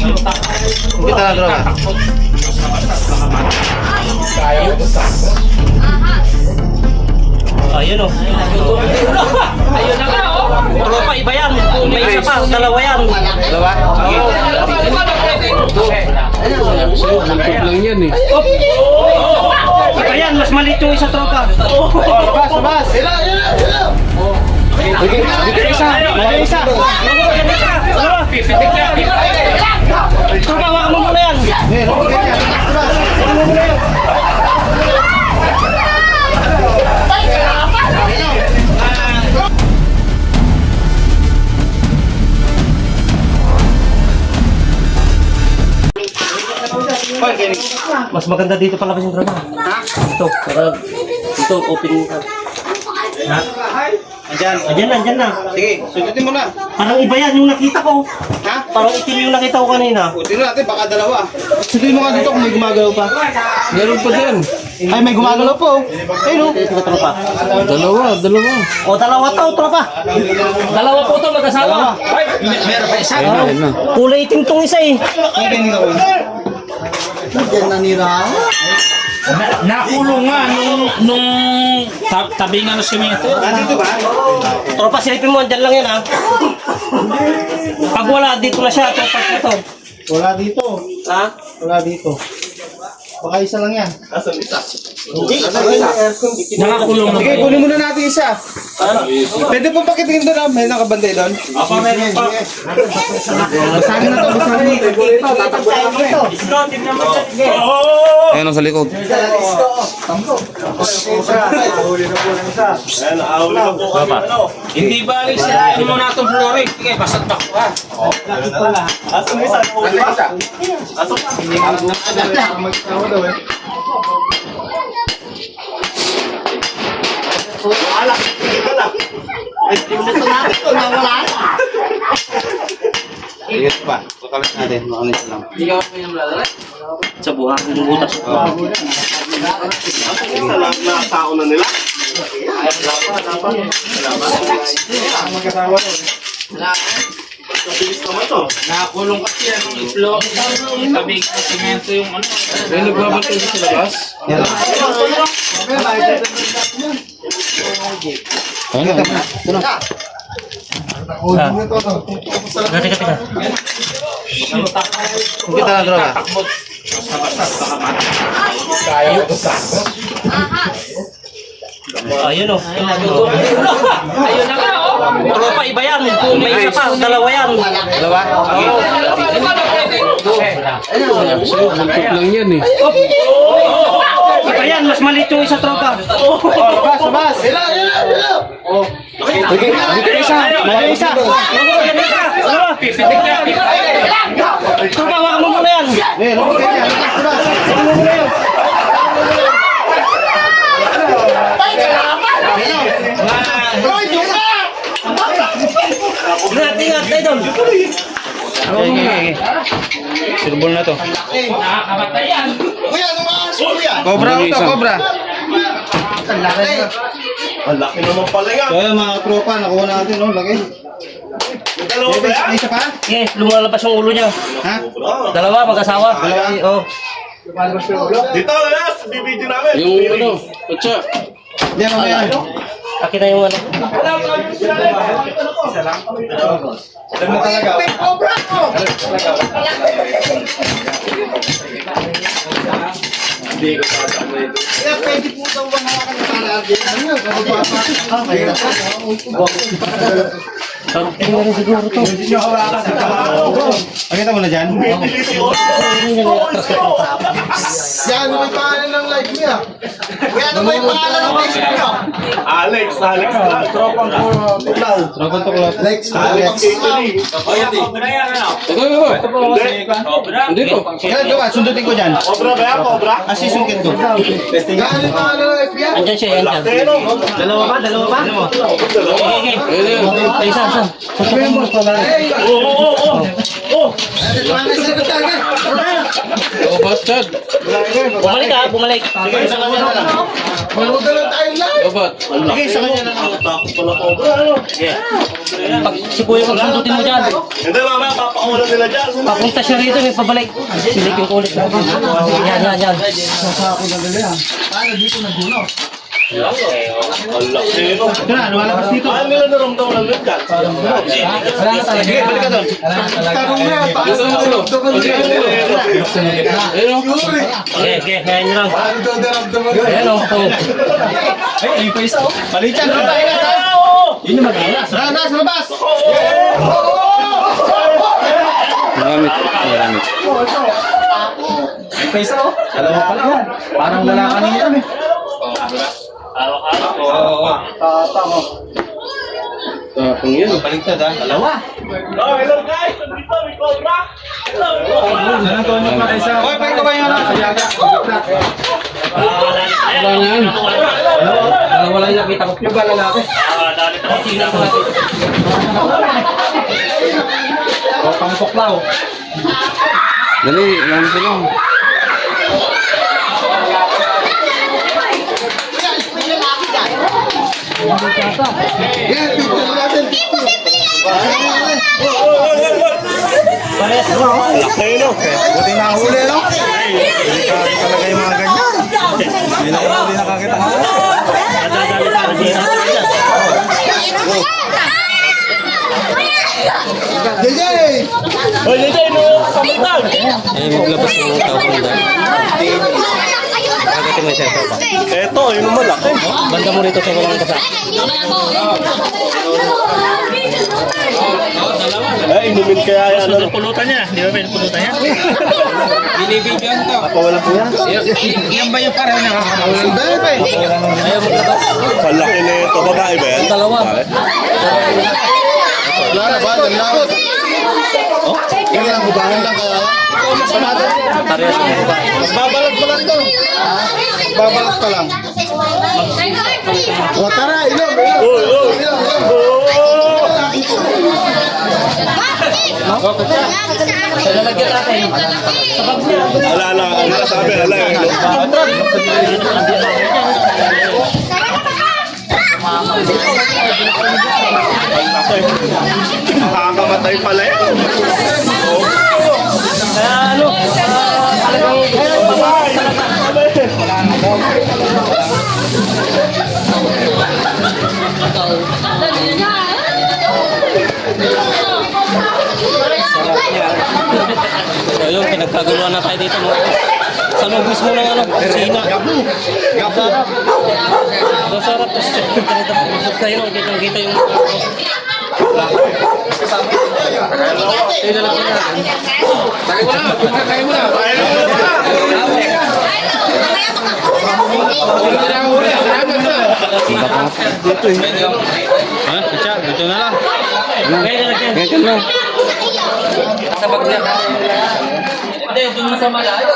Kita na droga. Ayun o. Ayun na nga o. Tropa, iba yan. May isa pa, dalawa yan. Dalawa? Nangkot lang yan eh. Iba yan, mas maliit yung isa tropa. Labas, labas! Dito isa! Wala isa! Tropa, waka mo muna yan. Mas maganda dito pala kasi yung tropa. Ito, open ka. Andyan na. Sige, sundutin mo na. Parang iba yan yung nakita ko. Ha? Parang itim yung nakita ko kanina. Tingnan natin, baka dalawa. Sundutin mo nga dito kung may gumagalaw pa. Meron pa dyan. Ay, may gumagalaw po. Ayun o. Ito tropa. Dalawa. O, dalawa to, tropa. Dalawa po to, mag-asawa. Meron pa isa. Ayun na. Kulay itim tong isa eh. Ay, ganyan ako. Diyan nanira. Nakulong nga nung tabi nga ng simento. Nandito ba? Tropa, silipin mo, andyan lang yan ha. Pag wala, dito na siya. Tropa, ito. Wala dito. Ha? Wala dito. Baka isa lang yan. Asan isa? Hindi, isa lang yan. Nakakulong na. Sige, kunin muna natin isa. Pwede pong pakitingin doon, may nakabantay doon. Apa meron pa. Basagin na to, basagin. Ayun ang sa likod. Hindi ba sirain mo na itong flooring? Sige, basat ba? Ayos pa. Pakalas natin. Makalis lang. Sa buhangin ng butas. Sa lahat na tao na nila. Nakakulong kasi yan yung floor. Tabi ng simento yung ano. Ayun, nagbabantay sa labas. Yan. Ayun na. Ito na. Teka. Kita na droga. Ayun o. Ayun na nga o. Tropa, iba yan. May isa pa, dalawa yan. Dalawa? Nangkot lang yan eh. Iba yan, mas maliit yung isa tropa. Labas, labas! Dito isa! Wala isa! Tropa, waka mo muna yan. Ingat, idol. Okay. Sirbol na to. Nakakamatay yan. Cobra to, cobra. Ang laki naman pala yan. So mga tropa, nakuha natin, no? Laki. May isa pa? Sige, lumalabas yung ulo niya. Ha? Dalawa, mag-asawa. Dalawa? Oo. Dito, yes! Bibidyo namin! Yung ano, kutsa. Hindi, mamaya. Akin na yung ano. Alam na talaga. Pwede po daw ba hawakan ng talagin? Ano? Something na rin siguro to. Pakita mo na dyan. Yan, may pangalan ng live niya. Yan, may pangalan ng live niya. Alex Tropang tuklap. Alex, Alex. Hindi po. Yan, diba? Sundutin ko dyan. Cobra ba yan? Cobra? Asisungkit ko. Yan, may pangalan ng live niya. Andyan siya, yan dyan. Pero, Dalawa ba? Okay. Isa. Oh, bastard. Bumalik. Maluda lang tayong live. Babat. Sige, sa kanya na lang. Pag si Kuya magsundutin mo dyan. Hindi, mamaya papakulan nila dyan. Papunta siya rito, may pabalik. Silik yung kulit. Yan. Ito na, lumalabas dito. Paano nila naramdaman ng lid dyan? Wala na talaga. Sige, balik ka doon. Okay, kaya nyo lang. Ayan o. Ay, pa isa. Balik dyan. Yun yung mag-alas. Labas, labas. Maramit. Maramit. Pa isa, oh. Dalawa pala yan. Parang wala kanina eh. Tapang yan. Baliktad ah. Dalawa. Oh, hello guys! Nandito, may cobra! Anong tono pa isa? Hoy, pwede ko ba yung ano? Wala na yan. Dalawa lang nakita ko. Yung ba lalaki? O, pangpoklaw. Dali, lang ko lang. Laki, no? Buti na huli, no? Delikado talaga yung mga ganyan. Hindi na huli nakakita ka. JJ! Oh, yun dyan, no? Kamutan! Ay, maglabas yung tao ko dyan. Agatin mo yung cellphone ba? Eto, yun ang malaki. Banda mo rito sa walang basa. Eh, inumin kaya yan, ano? Pulutan niya. Di ba pulutan niya? Binibigyan to. Pawalan ko yan. Yan ba yung pareho na kakakawalan? Ayaw maglabas. Kalaki na ito. Babae ba yan? Dalawa. Wala na ba? Lalawot. Oh? Yan lang, hubangan lang kaya. Parehas mo ba? Babalat mo lang to. Babalat ka lang. O tara, inom. Oh, oh! Sa lalagyan natin. Ala, ano na sabi? Ala, eh, no? Nakakamatay pala yan. Kaya ano, talagang so yun, pinagkaguluhan na tayo dito mo. Sa loob mismo ng ano, kusina. Sarap. Sarap. Tapos tayo, kita yung Ha? Kacak, dito na lang. Ganyan lang. Sa bag niya. Hindi, dun sa malayo.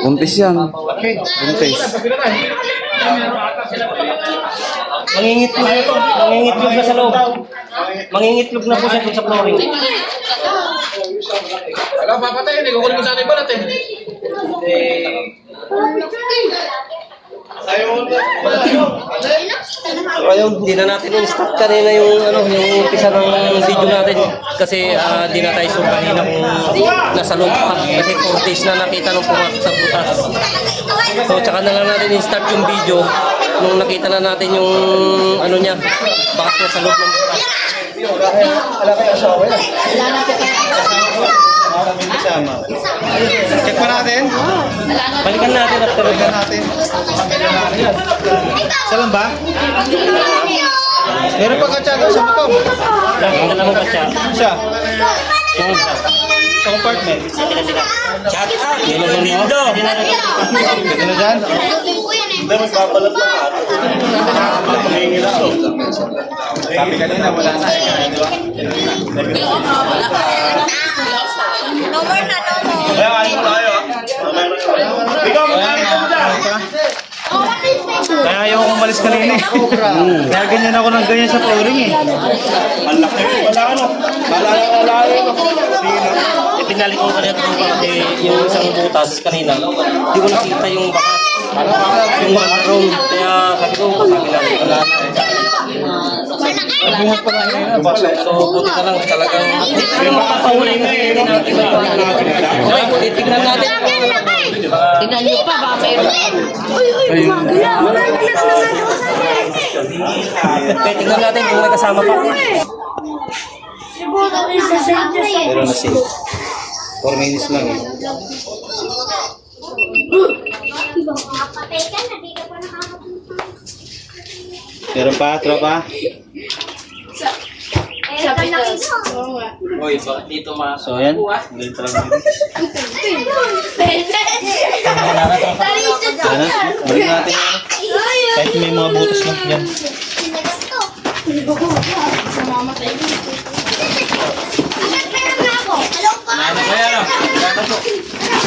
Buntis yan. Buntis. Mangingitlog na sa loob. Mangingitlog na po siya dun sa flooring. Wala, papatay. Hindi ko kunin mo sana yung balat eh. Ayun, hindi na natin in-start kanina yung yung umpisa ng video natin kasi di na tayo sure kanina kung nasa loob pa kasi 4 days na nakita nung pumasok sa butas. So tsaka na lang natin in-start yung video nung nakita na natin yung niya, bakas na sa loob ng butas. Wala kayo asawa yan. Maraming kasama. Check pa natin. Balikan natin after Balikan natin. Pamilya natin yan. Isa lang ba? Meron pa kacado sa motor. Ang dalawa pa siya. Siya. Sa compartment. Chat out! Yun lang dito! Pwede na dyan? Hindi, magpapalat na ka. Tumingin na to. Sabi kanina, wala na. Di ba? No more na, no more. Kaya kain mo tayo, ah. Ikaw, magkano mo dyan? Oh, what is this? Kaya ayaw akong umalis kanina eh. Kaya ganyan ako ng ganyan sa flooring eh. Ang laki. Wala ano. Wala ano. Pinalik ko kanina tropa kasi yung isang butas kanina, hindi ko nakita yung baka. Yung mga room. Kaya sabi ko, sabi na, wala na. Bungat pa lang yun. So, buti ka lang talagang yung makapahuli na yun. Okay, titignan natin. Tingnan niyo pa, baka mayroon. Uy, magula. Wala na Okay, tignan natin kung may kasama pa. Pero na safe. 4 minutes lang eh. Meron pa, tropa? Uy, bakit dito masuk? So ayan. Ganyan talaga dito. Ayan na. Balik natin yan. Kahit may mga butas lang yan.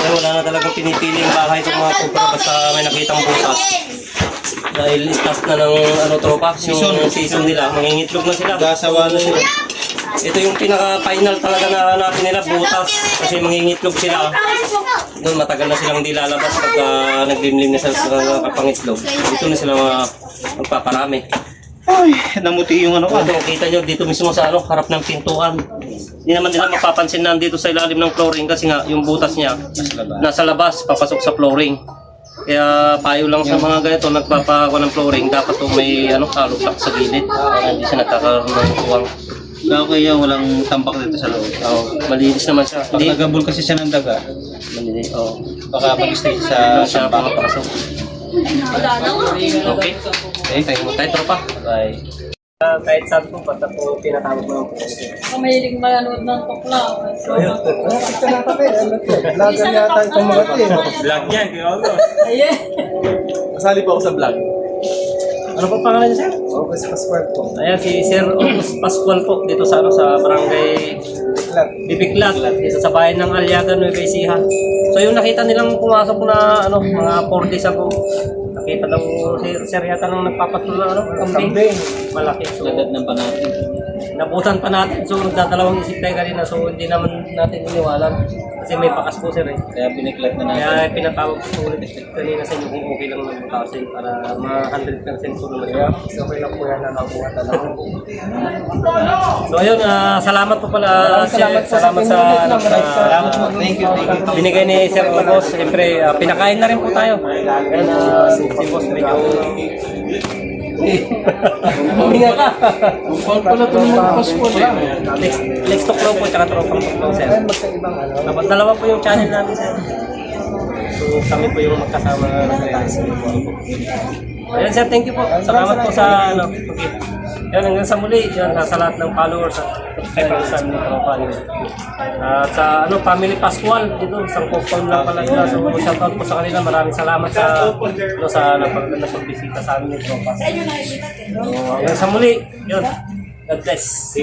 Kaya wala na talagang pinipili yung bahay itong mga tropa basta may nakitang butas. Dahil start na ng ano tropa, yung season nila, mangingitlog na sila. Gasawa na sila. Ito yung pinaka-final talaga na hanapin nila, butas. Kasi mangingitlog sila. Doon matagal na silang hindi lalabas pagka naglimlim na sila sa kapangitlog. Dito na sila magpaparami. Ay, namuti yung ano ka. Ito, kita nyo dito mismo sa ano, harap ng pintuan. Hindi naman nila mapapansin na dito sa ilalim ng flooring kasi nga yung butas niya nasa labas, papasok sa flooring. Kaya payo lang sa mga ganito nagpapakuha ng flooring, dapat po may ano, kalusak sa gilid para hindi siya nagkakaroon ng tuwang. Okay yan, walang tampak dito sa loob. Malinis naman siya. Pag nagabol kasi siya ng daga, Malinis, oo. baka mag-stay Hindi sa siya tampak. pumapasok. Okay. Okay, tayo mo tayo tropa. Bye. Kahit saan po, basta po pinatawag mo po. Kung mahilig manood ng tukla. Vlog yan, kaya ako. Ayan. Kasali po ako sa vlog. Ano po pangalan niya, sir? August Pascual po. Ayan, si Sir August Pascual po, dito sa, ano, sa barangay Bibiklat, dito sa bayan ng Aliagan, Nueva Ecija. So yung nakita nilang pumasok na ano, mga 4 days ago, nakita daw si Sir yata nang nagpapatol na ano, kambing. Malaki. So, Lagad ng panahon. nabutan pa natin, so nagdadalawang isip tayo kanina, so hindi naman natin iniwalan. Kasi may pakas po sir eh. Kaya biniklat na natin. Kaya pinatawag ko ulit kanina sa inyo kung okay lang naman kasi para ma-100% po naman. Kaya okay lang po yan na nakuha talaga. So ayun, salamat po pala. Salamat sa salamat po. Thank you. Binigay ni Sir August. Siyempre, pinakain na rin po tayo. Ayan, si Boss medyo... Huminga ka. Paul pala ito ng Pascual eh. Lex Talk Pro po, tsaka Tropang Talk Pro, sir. Dapat dalawa po yung channel natin, sir. So, kami po yung magkasama na nag-re-receive po. Ayan, sir, thank you po. Salamat po sa, ano, okay. Yan, hanggang sa muli, yan, sa lahat ng followers at subscribers sa aming tropa nyo. At sa, ano, Family Pascual, dito, isang compound lang pala nila. So, shoutout po sa kanila. Maraming salamat sa, ano, sa napagbisita sa aming tropa. So, hanggang sa muli, yun. God bless.